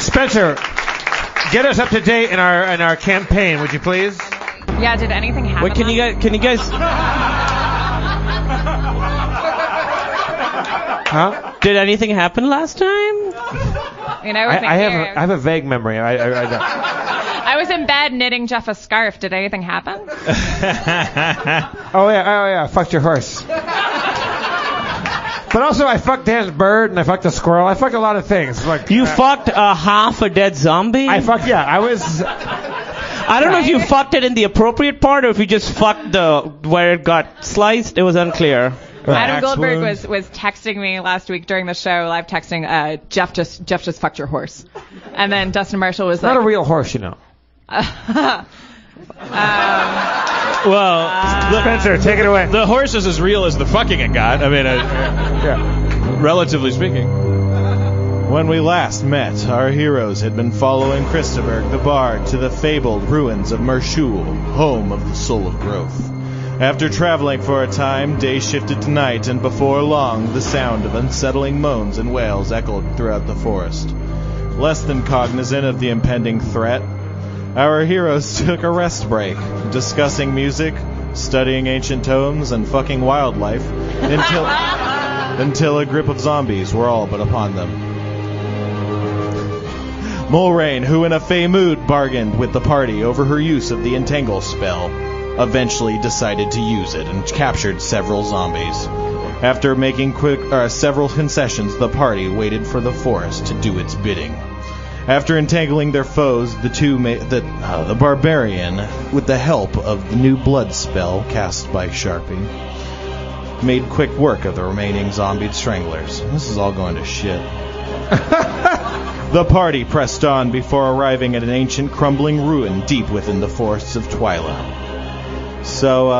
Spencer, get us up to date in our campaign, would you please? Yeah, did anything happen? Wait, can you guys? Huh? Did anything happen last time? I have a vague memory. I don't. I was in bed knitting Jeff a scarf. Did anything happen? Oh yeah. I fucked your horse. But also, I fucked Dan's bird and I fucked a squirrel. I fucked a lot of things. Like you fucked half a dead zombie? I was. I don't know if you fucked it in the appropriate part or if you just fucked where it got sliced. It was unclear. Adam Goldberg was texting me last week during the show, live texting, Jeff just fucked your horse. And then Dustin Marshall was not a real horse, you know. Spencer, take it away. The horse is as real as the fucking it got. I mean, relatively speaking. When we last met, our heroes had been following Christopher the Bard to the fabled ruins of Mershul, home of the Soul of Growth. After traveling for a time, day shifted to night, and before long, the sound of unsettling moans and wails echoed throughout the forest. Less than cognizant of the impending threat, our heroes took a rest break, discussing music, studying ancient tomes, and fucking wildlife, until a grip of zombies were all but upon them. Moraine, who in a fey mood bargained with the party over her use of the Entangle spell, eventually decided to use it and captured several zombies. After making several concessions, the party waited for the forest to do its bidding. After entangling their foes, the barbarian, with the help of the new blood spell cast by Sharpie, made quick work of the remaining zombie stranglers. This is all going to shit. The party pressed on before arriving at an ancient crumbling ruin deep within the forests of Twyla. So,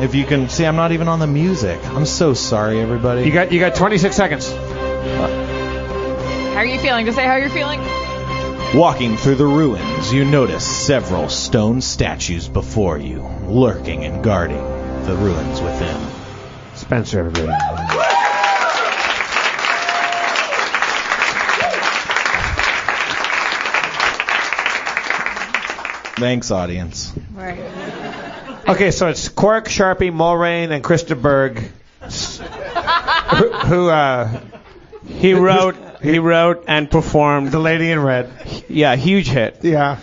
if you can see, I'm not even on the music. I'm so sorry, everybody. You got 26 seconds. How are you feeling? Just say how you're feeling. Walking through the ruins, you notice several stone statues before you, lurking and guarding the ruins within. Spencer, everybody. Thanks, audience. Right. Okay, so it's Quark, Sharpie, Mulrain, and Krista Berg, who he wrote and performed The Lady in Red. Yeah, huge hit. Yeah.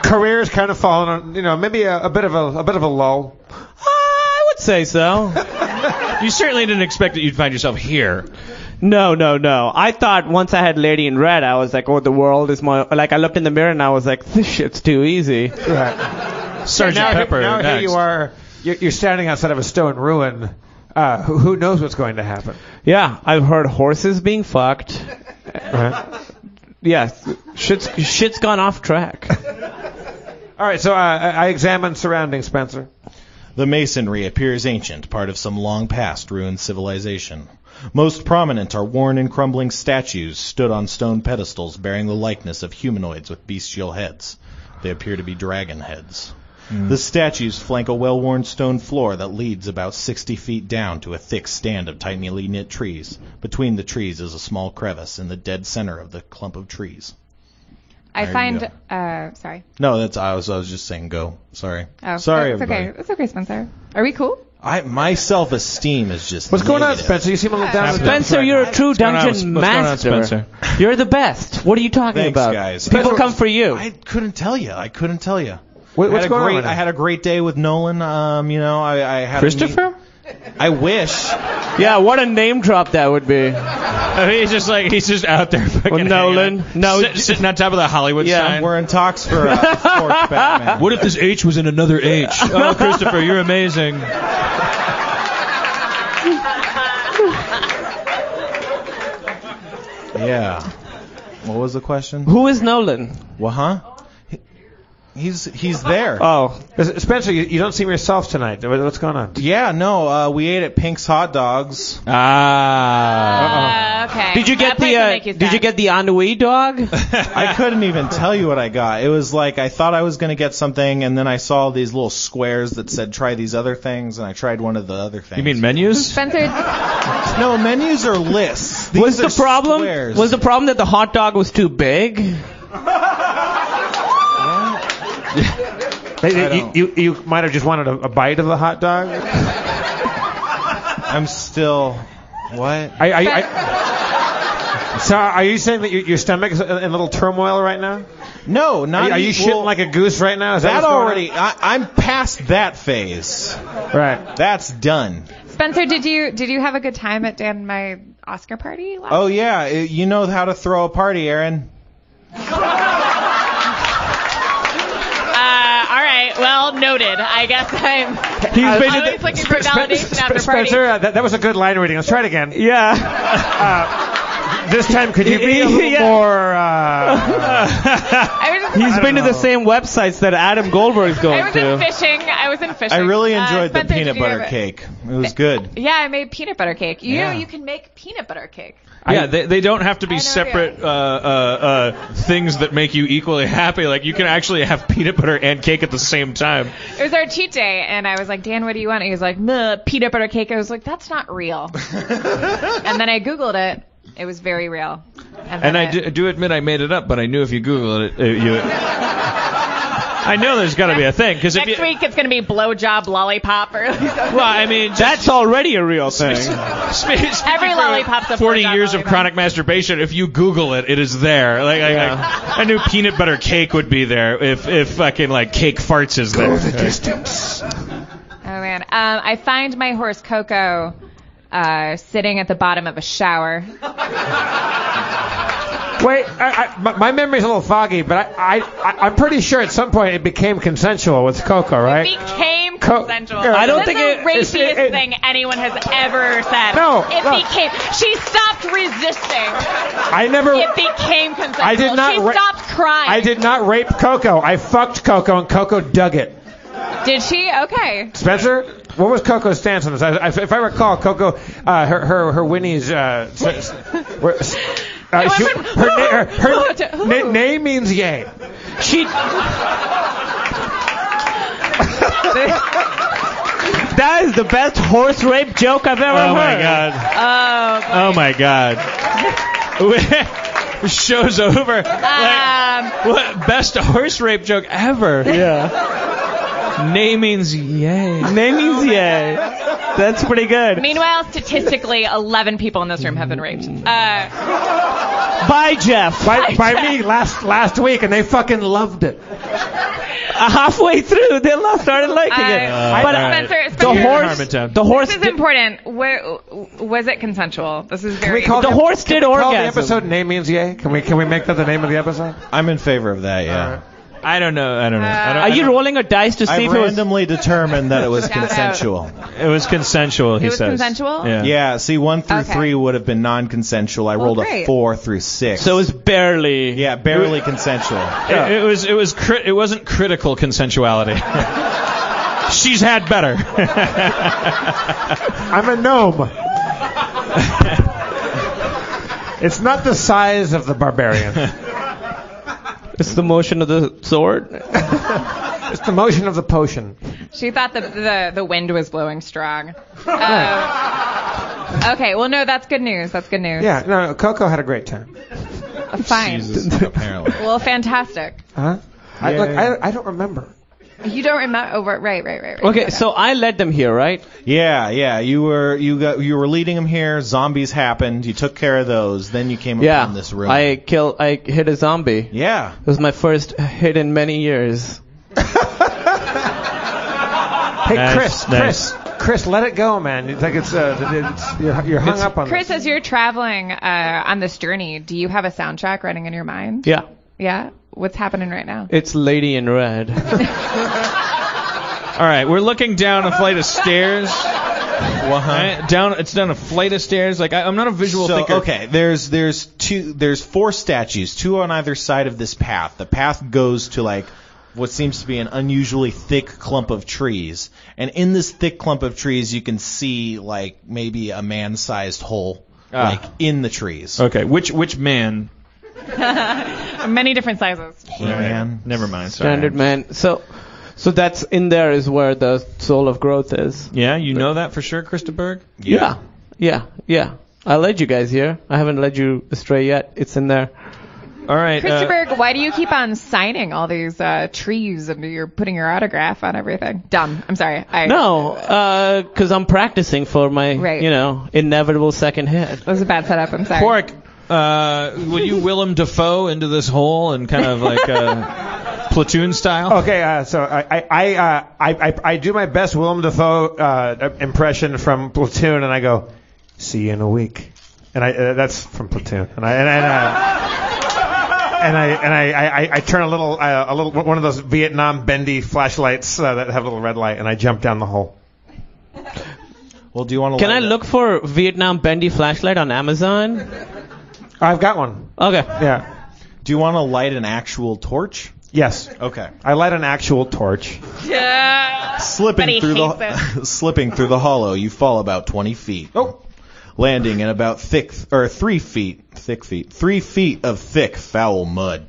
Career's kind of fallen on, maybe a bit of a lull. I would say so. You certainly didn't expect that you'd find yourself here. No. I thought once I had Lady in Red, I was like, oh, the world is more... Like, I looked in the mirror and I was like, this shit's too easy. Right. Sergeant Pepper. Now here you are. You're standing outside of a stone ruin. Who knows what's going to happen? Yeah, I've heard horses being fucked. Right. Yeah, shit's gone off track. All right, so I examined surroundings, Spencer. The masonry appears ancient, part of some long-past ruined civilization. Most prominent are worn and crumbling statues stood on stone pedestals bearing the likeness of humanoids with bestial heads. They appear to be dragon heads. The statues flank a well-worn stone floor that leads about 60 feet down to a thick stand of tightly knit trees. Between the trees is a small crevice in the dead center of the clump of trees. I find... sorry. No, I was just saying go. Sorry. Oh, sorry, it's everybody. okay. It's okay, Spencer. Are we cool? My self-esteem is just What's going on, negative. Spencer? You seem a little down. Spencer, you're a true dungeon master. What's going on, Spencer? You're the best. What are you talking Thanks, about? guys. People come for you. I couldn't tell you. What's going on? I had a great day with Nolan. I had Christopher? I wish. Yeah, what a name drop that would be. I mean, he's just out there fucking Nolan. sitting on top of the Hollywood sign. We're in talks for Forge Batman. What if this H was in another H? Oh, Christopher, you're amazing. Yeah. What was the question? Who is Nolan? Well, huh? He's there. Oh. Spencer, you don't seem yourself tonight. What's going on? Yeah, no, we ate at Pink's Hot Dogs. Okay. Did you get the ennui dog? I couldn't even tell you what I got. It was like I thought I was going to get something, and then I saw these little squares that said try these other things, and I tried one of the other things. You mean menus? Spencer... No, menus are lists. Was the problem? Squares. Was the problem that the hot dog was too big? You might have just wanted a bite of the hot dog. I'm still. What? So are you saying that your stomach is in a little turmoil right now? No, not. Are you shitting like a goose right now? Is that what's going already? I'm past that phase. on? Right. That's done. Spencer, did you have a good time at Dan my Oscar party last Oh yeah, you know how to throw a party, Aaron. All right, well, noted. I guess I'm always looking for validation after party. Spencer, that was a good line reading. Let's try it again. Yeah. This time, could you be a little more... He's been to the same websites that Adam Goldberg's going I was in fishing. I really enjoyed the Spencer, peanut did you butter have it? cake. It was good. Yeah, I made peanut butter cake. You Yeah. know you can make peanut butter cake. Yeah, they don't have to be I know, separate things that make you equally happy. Like, you can actually have peanut butter and cake at the same time. It was our cheat day, and I was like, Dan, what do you want? And he was like, peanut butter cake. I was like, that's not real. And then I Googled it. It was very real. And I do admit I made it up, but I knew if you Google it, I know there's got to be a thing. Cause Next week it's going to be blowjob lollipop. Well, I mean, That's already a real thing. Every lollipop's a 40 blowjob years of lollipop. chronic masturbation. If you Google it, it is there. Like, I knew peanut butter cake would be there if fucking like cake farts is there. Oh man, I find my horse Coco sitting at the bottom of a shower. Wait, my memory's a little foggy, but I'm pretty sure at some point it became consensual with Coco, right? It became consensual. I don't That's think the rapiest it- thing anyone has ever said. No, It no. became. She stopped resisting. I never. It became consensual. I did not. She stopped crying. I did not rape Coco. I fucked Coco, and Coco dug it. Did she? Okay. Spencer, what was Coco's stance on this? If I recall, Coco, her Winnie's. Her name means yay. She. That is the best horse rape joke I've ever Oh heard. my god. Oh. Oh my god. Show's over. What best horse rape joke ever? Yeah. Nay means yay. Name means yay. That's pretty good. Meanwhile, statistically, 11 people in this room have been raped. Bye, Jeff. By me last week, and they fucking loved it. Halfway through, they started liking it. But Spencer, the horse, Harmontown. the horse, this is important. Was it consensual? This is very. the horse did Call the orgasm. episode "Name Means Yay." Can we make that the name of the episode? I'm in favor of that. Yeah. I don't know. Are you rolling a dice to see I if it was? randomly determined that it was Shout out. consensual. It was consensual, he It was says. consensual? Yeah. Yeah. See, 1 through Okay. 3 would have been non-consensual. I rolled a great. 4 through 6. So it was barely. yeah, barely consensual. It wasn't critical consensuality. She's had better. I'm a gnome. It's not the size of the barbarian. It's the motion of the sword. It's the motion of the potion. She thought the wind was blowing strong. Okay, well, no, that's good news. That's good news. Yeah, no, Coco had a great time. Fine. Apparently. Well, fantastic. Huh? I don't remember. You don't remember? Oh, right. Okay, so I led them here, right? Yeah. You were leading them here. Zombies happened. You took care of those. Then you came Yeah. upon this room. I hit a zombie. Yeah. It was my first hit in many years. Hey, Nice. Chris, let it go, man. It's like you're hung up on Chris, this. as you're traveling on this journey, do you have a soundtrack running in your mind? Yeah. Yeah? What's happening right now? It's Lady in Red. All right, we're looking down a flight of stairs. Right? It's down a flight of stairs. Like I'm not a visual thinker. Okay, there's 4 statues, 2 on either side of this path. The path goes to like what seems to be an unusually thick clump of trees, and in this thick clump of trees, you can see like maybe a man-sized hole, like in the trees. Okay, which man? Many different sizes. Hey, man. Never mind. Sorry. Standard man. So that's in there is where the soul of growth is. Yeah, you know that for sure, Christa Berg? Yeah. I led you guys here. I haven't led you astray yet. It's in there. All right. Christopher, why do you keep on signing all these trees and you're putting your autograph on everything? Dumb. I'm sorry. No, because I'm practicing for my, inevitable second hit. That was a bad setup. I'm sorry. Quark, will you Willem Dafoe into this hole and kind of like platoon style? Okay, so I do my best Willem Dafoe impression from Platoon, and I go, "See you in a week," and that's from Platoon, and I turn a little one of those Vietnam bendy flashlights that have a little red light, and I jump down the hole. Well, do you want to? Can I look for Vietnam bendy flashlight on Amazon? I've got one. Okay. Yeah. Do you want to light an actual torch? Yes. Okay. I light an actual torch. Yeah. Slipping through the hollow, you fall about 20 feet. Oh. Landing in about 3 feet of thick, foul mud.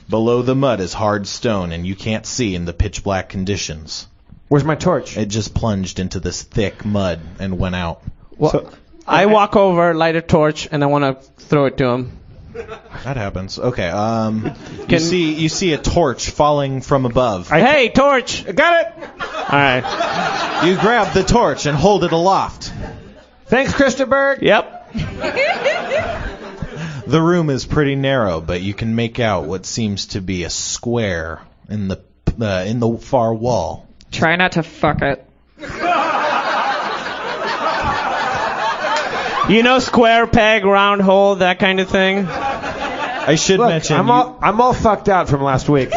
Below the mud is hard stone, and you can't see in the pitch black conditions. Where's my torch? It just plunged into this thick mud and went out. Well, I walk over, light a torch, and I want to throw it to him. That happens. Okay. You see a torch falling from above. Hey, torch! Got it. All right. You grab the torch and hold it aloft. Thanks, Christopher. Yep. The room is pretty narrow, but you can make out what seems to be a square in the far wall. Try not to fuck it. Square peg, round hole, that kind of thing. I should mention I'm all fucked out from last week.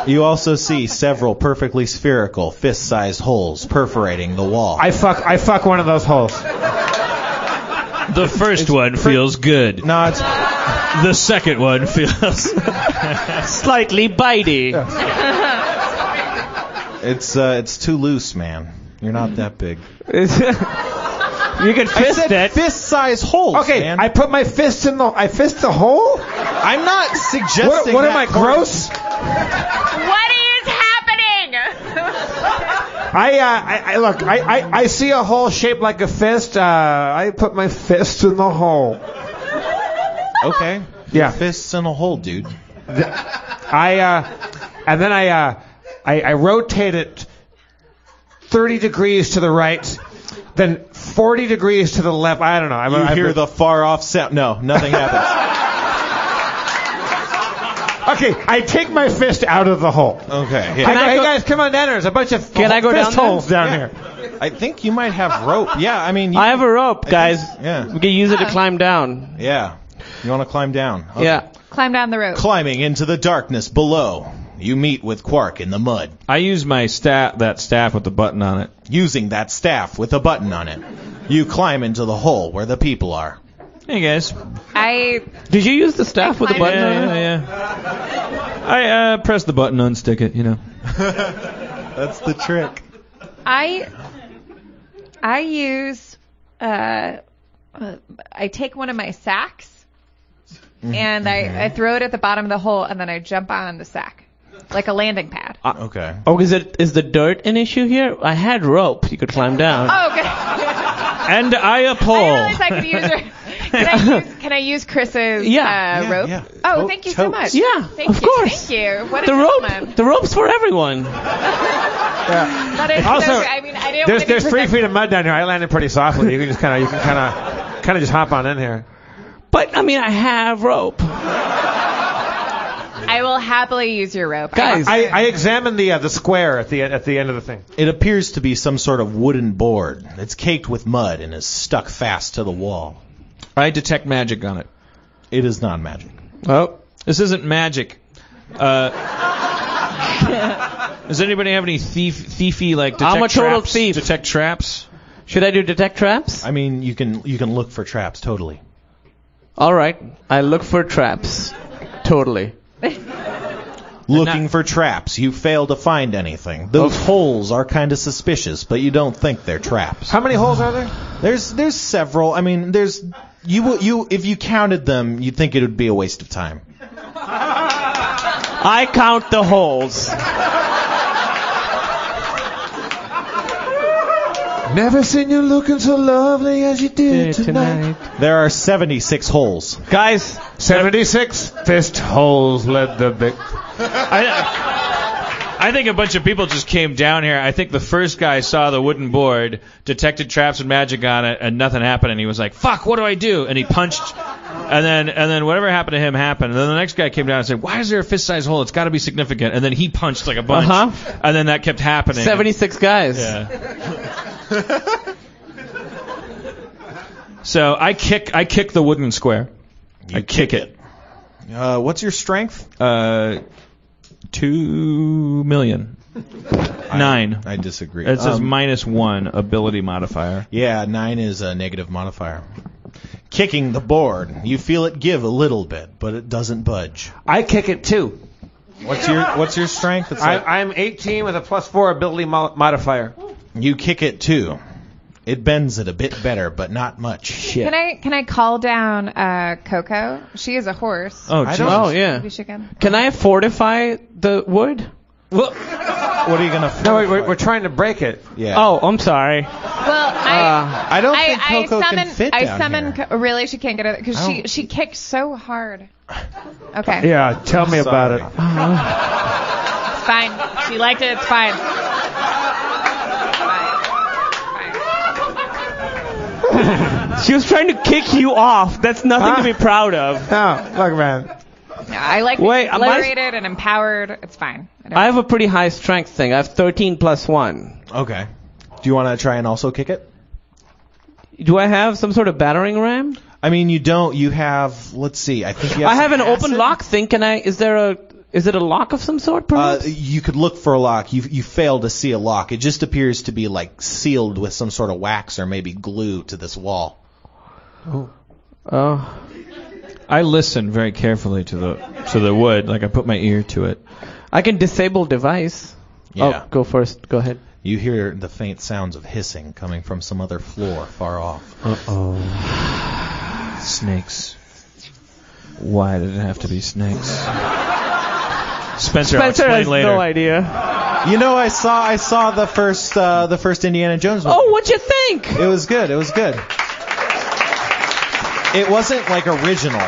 You also see several perfectly spherical, fist-sized holes perforating the wall. I fuck one of those holes. The first one feels good. No, it's The second one feels slightly bitey. It's too loose, man. You're not that big. You can fist it. Fist-sized holes. Okay, man. I put my fist in I fist the hole. I'm not suggesting. What am I, gross? What is happening? I see a hole shaped like a fist. I put my fist in the hole. Okay. Yeah. Fists in a hole, dude. I rotate it 30 degrees to the right, then 40 degrees to the left. I don't know. You hear the far off sound. No, nothing happens. Okay, I take my fist out of the hole. Okay. Hey guys, come on down. There's a bunch of Can I go fist down holes down Yeah. here. I think you might have rope. Yeah, I mean. I have a rope, guys. Yeah. We can use it to climb down. Yeah. You want to climb down? Okay. Yeah. Climb down the rope. Climbing into the darkness below, you meet with Quark in the mud. I use my that staff with the button on it. Using that staff with a button on it, you climb into the hole where the people are. Hey guys. Did you use the staff with the button on it? Yeah. I press the button, unstick it. That's the trick. I use I take one of my sacks and I throw it at the bottom of the hole and then I jump on the sack like a landing pad. Okay. Oh, is the dirt an issue here? I had rope. You could climb down. Oh, okay. And I I uphold. realized I could use her. Can I use Chris's rope? Yeah. Oh, thank you so much. Yeah, Thank of you. course. Thank you. What a The gentleman. rope. The rope's for everyone. That is Also, so, I mean, I didn't want to There's be 3 feet of mud down here. I landed pretty softly. You can kind of just hop on in here. But I mean, I have rope. I will happily use your rope. Guys, I examined the square at the end of the thing. It appears to be some sort of wooden board. It's caked with mud and is stuck fast to the wall. I detect magic on it. It is not magic. oh, This isn't magic. Does anybody have any thiefy like detect I'm a total traps? thief. Detect traps? should I do detect traps? I mean, you can look for traps, totally. All right, I look for traps. Totally. Looking for traps, you fail to find anything. Those holes are kind of suspicious, but you don't think they're traps. How many holes are there? There's several. I mean, if you counted them, you'd think it would be a waste of time. I count the holes. Never seen you looking so lovely as you did tonight. There are 76 holes. Guys, 76 fist holes led the big. I think a bunch of people just came down here. I think the first guy saw the wooden board, detected traps and magic on it, and nothing happened. And he was like, "Fuck, what do I do?" And he punched. And then whatever happened to him happened. And then the next guy came down and said, "Why is there a fist-sized hole? It's got to be significant." And then he punched like a bunch. And then that kept happening. 76 guys. Yeah. So I kick the wooden square. I kick it. What's your strength? 2 million. 9. I disagree. It says -1 ability modifier. Yeah, 9 is a negative modifier. Kicking the board. You feel it give a little bit, but it doesn't budge. I kick it too. What's your strength? It's like, I'm 18 with a +4 ability modifier. you kick it too. It bends it a bit better, but not much. Shit. Can I call down Coco? She is a horse. Oh, I don't- Oh, yeah. Maybe she can. Can I fortify the wood? What are you gonna? No, we're trying to break it. Yeah. Oh, I'm sorry. Well, I don't think Coco can fit down summon. here. Really, she can't get it because she kicks so hard. Okay. Yeah, tell me about it. It's fine. She liked it. It's fine. She was trying to kick you off. That's nothing to be proud of. No, look, man. No, I like Wait, being liberated and empowered. It's fine. I have a pretty high strength thing. I have 13 + 1. Okay. Do you want to try and also kick it? Do I have some sort of battering ram? I mean, you don't. You have. Let's see. I think you have. I have some an open acid. lock thing. Is it a lock of some sort, perhaps? You could look for a lock. You fail to see a lock. It just appears to be like sealed with some sort of wax or maybe glue to this wall. Oh. I listen very carefully to the wood. Like I put my ear to it. I can disable device. Yeah. Oh, go first. Go ahead. You hear the faint sounds of hissing coming from some other floor far off. Snakes. Why did it have to be snakes? Spencer, I'll Spencer explain has later. no idea. You know, I saw the first Indiana Jones movie. Oh, what'd you think? It was good. It was good. It wasn't like original.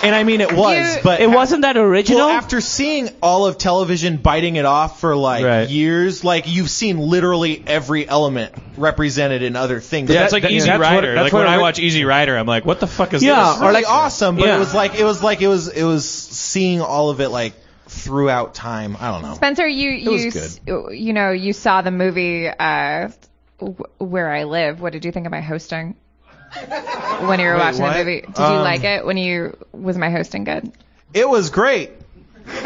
And I mean, it was, but It wasn't that original? Well, after seeing all of television biting it off for Right. years, like you've seen literally every element represented in other things. Yeah, it's like Easy Rider. that's Like what when I watch Easy Rider, I'm like, what the fuck is Yeah, this? It's really or like- awesome, but yeah. it was seeing all of it like throughout time. I don't know. Spencer, was you saw the movie Where I Live. What did you think of my hosting when you were watching what? the movie? Did you like it? Was my hosting good? It was great. Can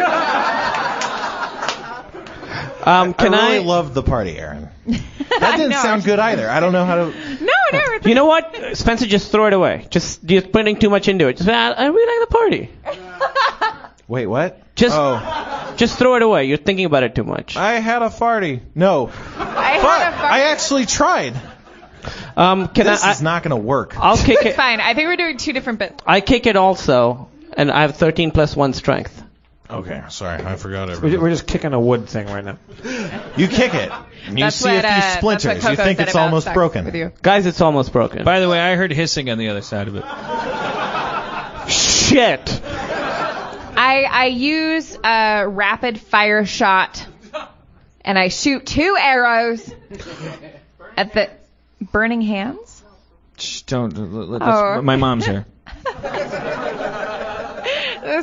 I really I? loved the party, Aaron. That didn't No. sound good either. I don't know how to. No. You know what, Spencer? Just throw it away. You're putting too much into it. Just, I really like the party. Wait, what? Just throw it away. You're thinking about it too much. I had a farty. No, I actually tried. This is not going to work. I'll kick It's it. fine. I think we're doing two different bits. I kick it also, and I have 13 + 1 strength. Okay, sorry, I forgot everything. We're just kicking a wood thing right now. You kick it. And you That's see what, a few that's what splinters. You Coco think said it's about almost sex broken. with you. Guys, it's almost broken. By the way, I heard hissing on the other side of it. Shit. I use a rapid fire shot, and I shoot 2 arrows at the burning hands. Shh, don't. Oh. My mom's here.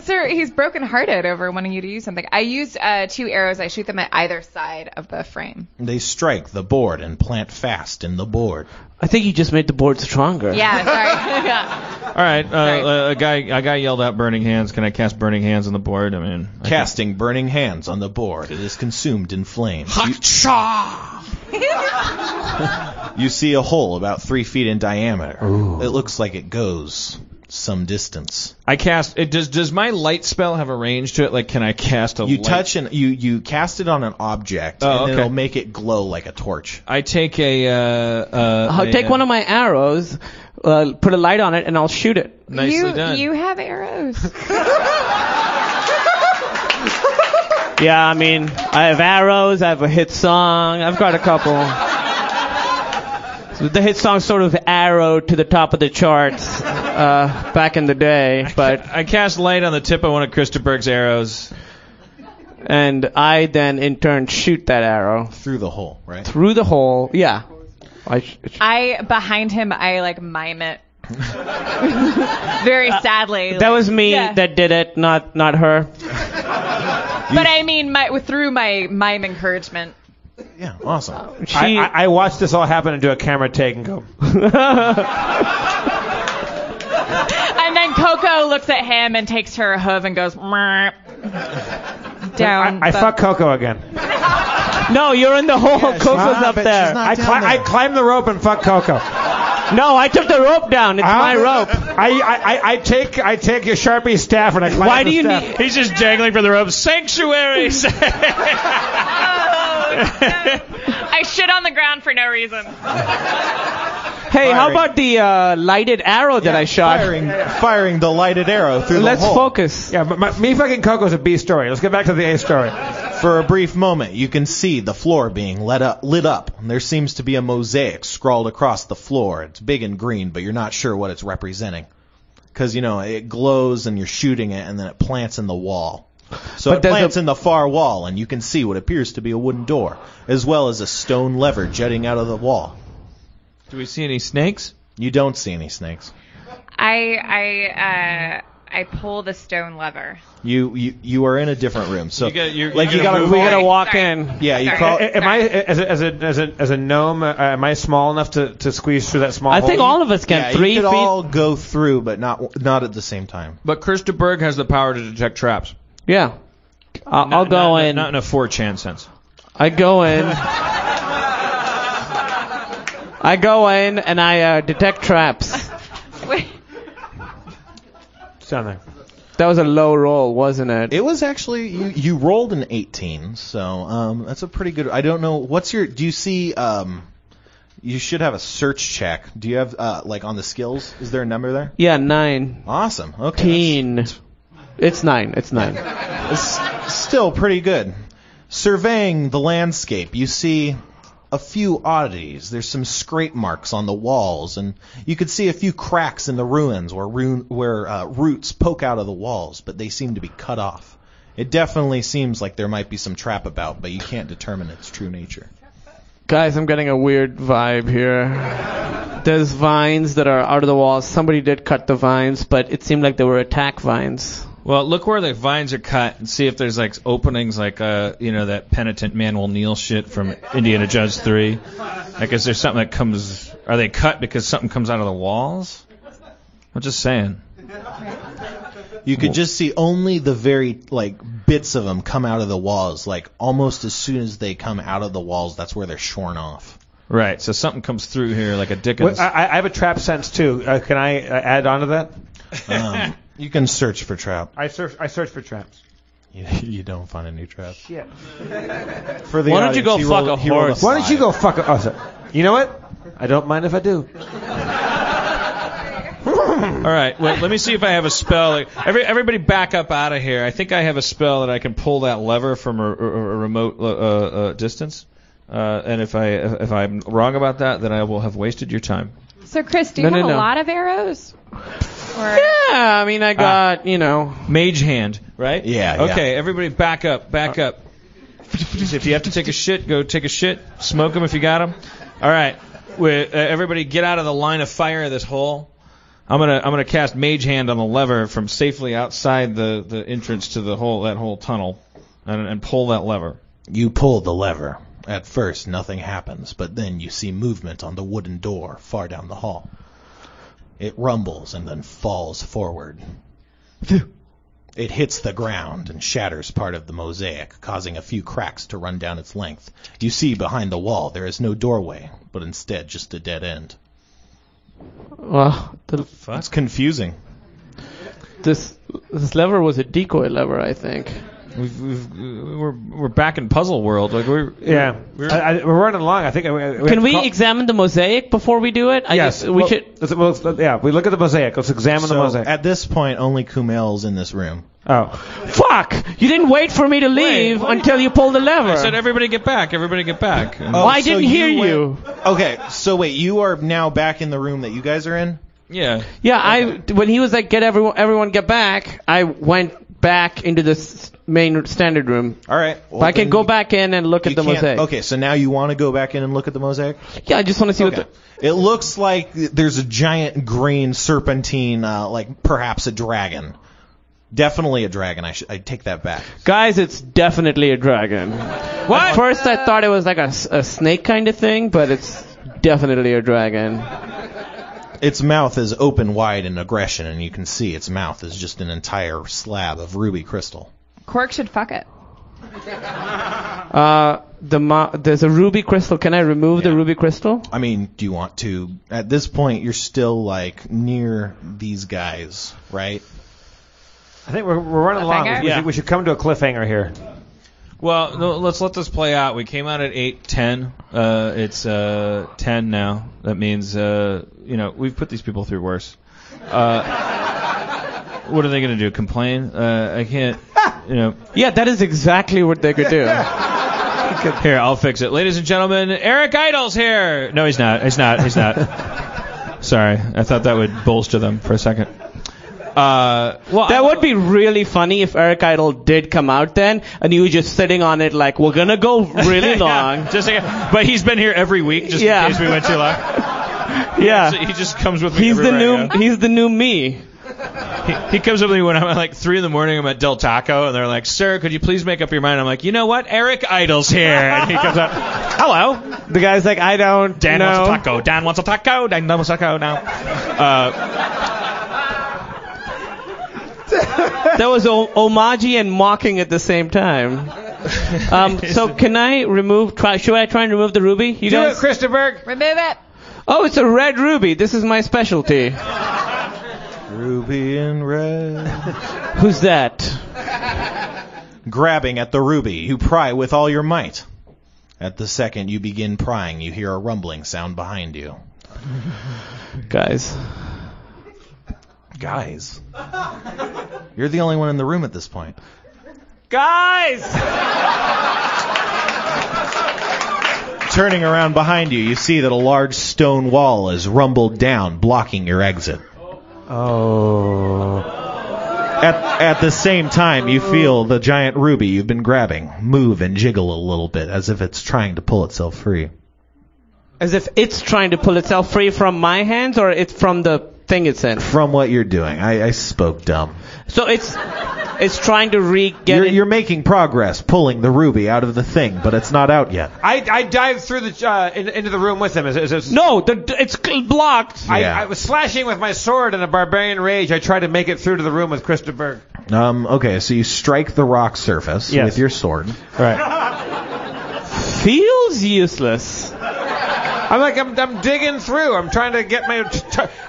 Sir, he's brokenhearted over wanting you to use something. I use 2 arrows. I shoot them at either side of the frame. They strike the board and plant fast in the board. I think you just made the board stronger. Yeah, sorry. Yeah. All right, Sorry. a guy yelled out burning hands. Can I cast burning hands on the board? I mean, Casting burning hands on the board. It is consumed in flames. You see a hole about 3 feet in diameter. It looks like it goes some distance. I cast it. Does my light spell have a range to it? Like, can I cast a? You light? touch and you cast it on an object, Oh, and okay. it'll make it glow like a torch. I take a. I'll take one of my arrows, put a light on it, and I'll shoot it. Nicely done. You have arrows. Yeah, I mean, I have arrows, I have a hit song, I've got a couple. So the hit song sort of arrowed to the top of the charts back in the day, but I cast light on the tip of one of Christopher's arrows. and I then in turn shoot that arrow Through the hole, right? through the hole. Yeah. Behind him, I like mime it. Very sadly. That was me Yeah. that did it, not her. But I mean, through my mime encouragement. Yeah, awesome. I watched this all happen and do a camera take and go. And then Coco looks at him and takes her hoof and goes "Meow." down. I fuck Coco again. No, you're in the hole. Coco's up but there. she's not I down there. climb the rope and fuck Coco. No, I took the rope down. It's my rope. I take your Sharpie staff and I climb Why the do you staff. need? He's just jangling for the rope. Sanctuary! I shit on the ground for no reason. Hey, how about the lighted arrow that I shot? Firing the lighted arrow through Let's the hole. focus. Yeah, but me fucking Coco's a B story. Let's get back to the A story. For a brief moment, you can see the floor being lit up. And there seems to be a mosaic scrawled across the floor. It's big and green, but you're not sure what it's representing. Because, it glows and you're shooting it, and then it plants in the wall. So But it there's plants in the far wall, and you can see what appears to be a wooden door, as well as a stone lever jutting out of the wall. Do we see any snakes? You don't see any snakes. I pull the stone lever. You are in a different room. So You gotta we move gotta walk Sorry. in. Yeah, you Sorry. call. Am I as a gnome? Am I small enough to squeeze through that small I hole? think all of us can. Yeah, 3 you could feet. all go through, but not at the same time. But Christopher has the power to detect traps. Yeah. I'll go in. Not in a 4chan sense. I go in. I go in and I detect traps. Wait. It's down there. That was a low roll, wasn't it? It was actually you rolled an 18, so that's a pretty good. I don't know do you see you should have a search check. Do you have like on the skills? Is there a number there? Yeah, 9. Awesome. Okay. 18. It's 9. It's 9. It's still pretty good. Surveying the landscape, you see a few oddities. There's some scrape marks on the walls, and you could see a few cracks in the ruins where roots poke out of the walls, but they seem to be cut off. It definitely seems like there might be some trap about, but you can't determine its true nature. Guys, I'm getting a weird vibe here. There's vines that are out of the walls. Somebody did cut the vines, but it seemed like they were attack vines. Well, look where the vines are cut and see if there's like openings like that penitent man will kneel shit from Indiana Jones 3. Like, is there something that comes? Are they cut because something comes out of the walls? I'm just saying. You could just see only the very bits of them come out of the walls. Like almost as soon as they come out of the walls, that's where they're shorn off. Right. So something comes through here like a Dickens. Well, I have a trap sense too. Can I add on to that? You can search for trap. I search for traps. You don't find any trap. Yeah. For the Why don't you go audience, fuck a he rolled horse? Why don't you 5. go fuck? Oh, sorry. You know what? I don't mind if I do. All right. Well, let me see if I have a spell. Everybody back up out of here. I think I have a spell that I can pull that lever from a remote distance. And if I'm wrong about that, then I will have wasted your time. So, Chris, do you have a No. lot of arrows? Or Yeah, I mean, I got, Mage hand, right? Yeah. Okay, everybody back up. If you have to take a shit, go take a shit. Smoke them if you got them. All right. Everybody get out of the line of fire of this hole. I'm gonna cast Mage Hand on the lever from safely outside the entrance to that whole tunnel, and pull that lever. You pull the lever. At first, nothing happens, but then you see movement on the wooden door far down the hall. It rumbles and then falls forward. It hits the ground and shatters part of the mosaic, causing a few cracks to run down its length. You see behind the wall there is no doorway, but instead just a dead end. well, It's confusing. this lever was a decoy lever, I think. We're back in puzzle world. Like we're running along. I think. Can we examine the mosaic before we do it? We should. We look at the mosaic. Let's examine the mosaic. At this point, only Kumail's in this room. Oh, fuck! You didn't wait for me to leave until you pulled the lever. I said, "Everybody get back! Everybody get back!" I didn't hear you. Okay, so wait, you are now back in the room that you guys are in? Yeah. Yeah, when he was like, "Get everyone get back," I went back into the main standard room. All right. Well, I can go back in and look at the mosaic. Okay, so now you want to go back in and look at the mosaic? Yeah, I just want to see what. It looks like there's a giant green serpentine, like perhaps a dragon. Definitely a dragon. I take that back. Guys, it's definitely a dragon. What? At first, I thought it was like a snake kind of thing, but it's definitely a dragon. Its mouth is open wide in aggression, and you can see its mouth is just an entire slab of ruby crystal. Quark should fuck it. There's a ruby crystal. Can I remove the ruby crystal? I mean, do you want to? At this point, you're still like near these guys, right? I think we're running along. We should come to a cliffhanger here. Well, no, let's let this play out. We came out at 8:10. It's 10 now. That means we've put these people through worse. What are they going to do? Complain? I can't. Yeah, that is exactly what they could do. Here, I'll fix it. Ladies and gentlemen, Eric Idle's here. No, he's not. He's not. Sorry, I thought that would bolster them for a second. That would be really funny if Eric Idle did come out then, and you were just sitting on it like, we're gonna go really long. But he's been here every week, just in case we went too long. Yeah, so he just comes with me. He's the new me. He comes up with me when I'm at like 3 a.m. I'm at Del Taco, and they're like, "Sir, could you please make up your mind?" I'm like, "You know what? Eric Idle's here." And he comes up, "Hello." The guy's like, "I don't Dan know. wants a taco. Dan wants a taco. Dan wants a taco now. That was homage and mocking at the same time. So can I should I try and remove the ruby? You Do guys? it, Christopher. Remove it. Oh, it's a red ruby. This is my specialty. Ruby and red. Who's that? Grabbing at the ruby, you pry with all your might. At the second you begin prying, you hear a rumbling sound behind you. Guys. You're the only one in the room at this point. Guys! Turning around behind you, you see that a large stone wall is rumbled down, blocking your exit. Oh. At the same time, you feel the giant ruby you've been grabbing move and jiggle a little bit, as if it's trying to pull itself free. As if it's trying to pull itself free from my hands, or it's from the thing it's in? From what you're doing. I spoke dumb. So it's trying to You're making progress, pulling the ruby out of the thing, but it's not out yet. I dived through into the room with him. No, it's blocked. I was slashing with my sword in a barbarian rage. I tried to make it through to the room with Christopher. Okay, so you strike the rock surface with your sword. Right. Feels useless. I'm digging through. I'm trying to get my.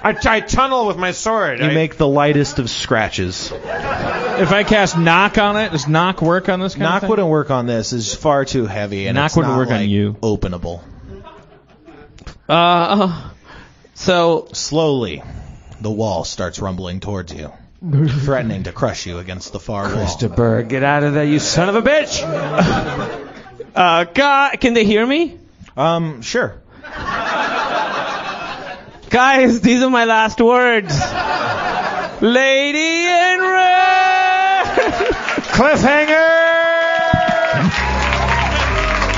I tunnel with my sword. You make the lightest of scratches. If I cast knock on it, does knock work on this kind of thing? Knock wouldn't work on this. It's far too heavy, and knock it's wouldn't not work on you. Openable. So slowly, the wall starts rumbling towards you, threatening to crush you against the far wall. Christopher, get out of there, you son of a bitch! God, can they hear me? Sure. Guys, these are my last words. Lady in red. Cliffhanger.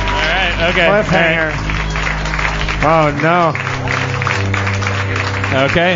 All right. Okay. Cliffhanger. Oh no. Okay.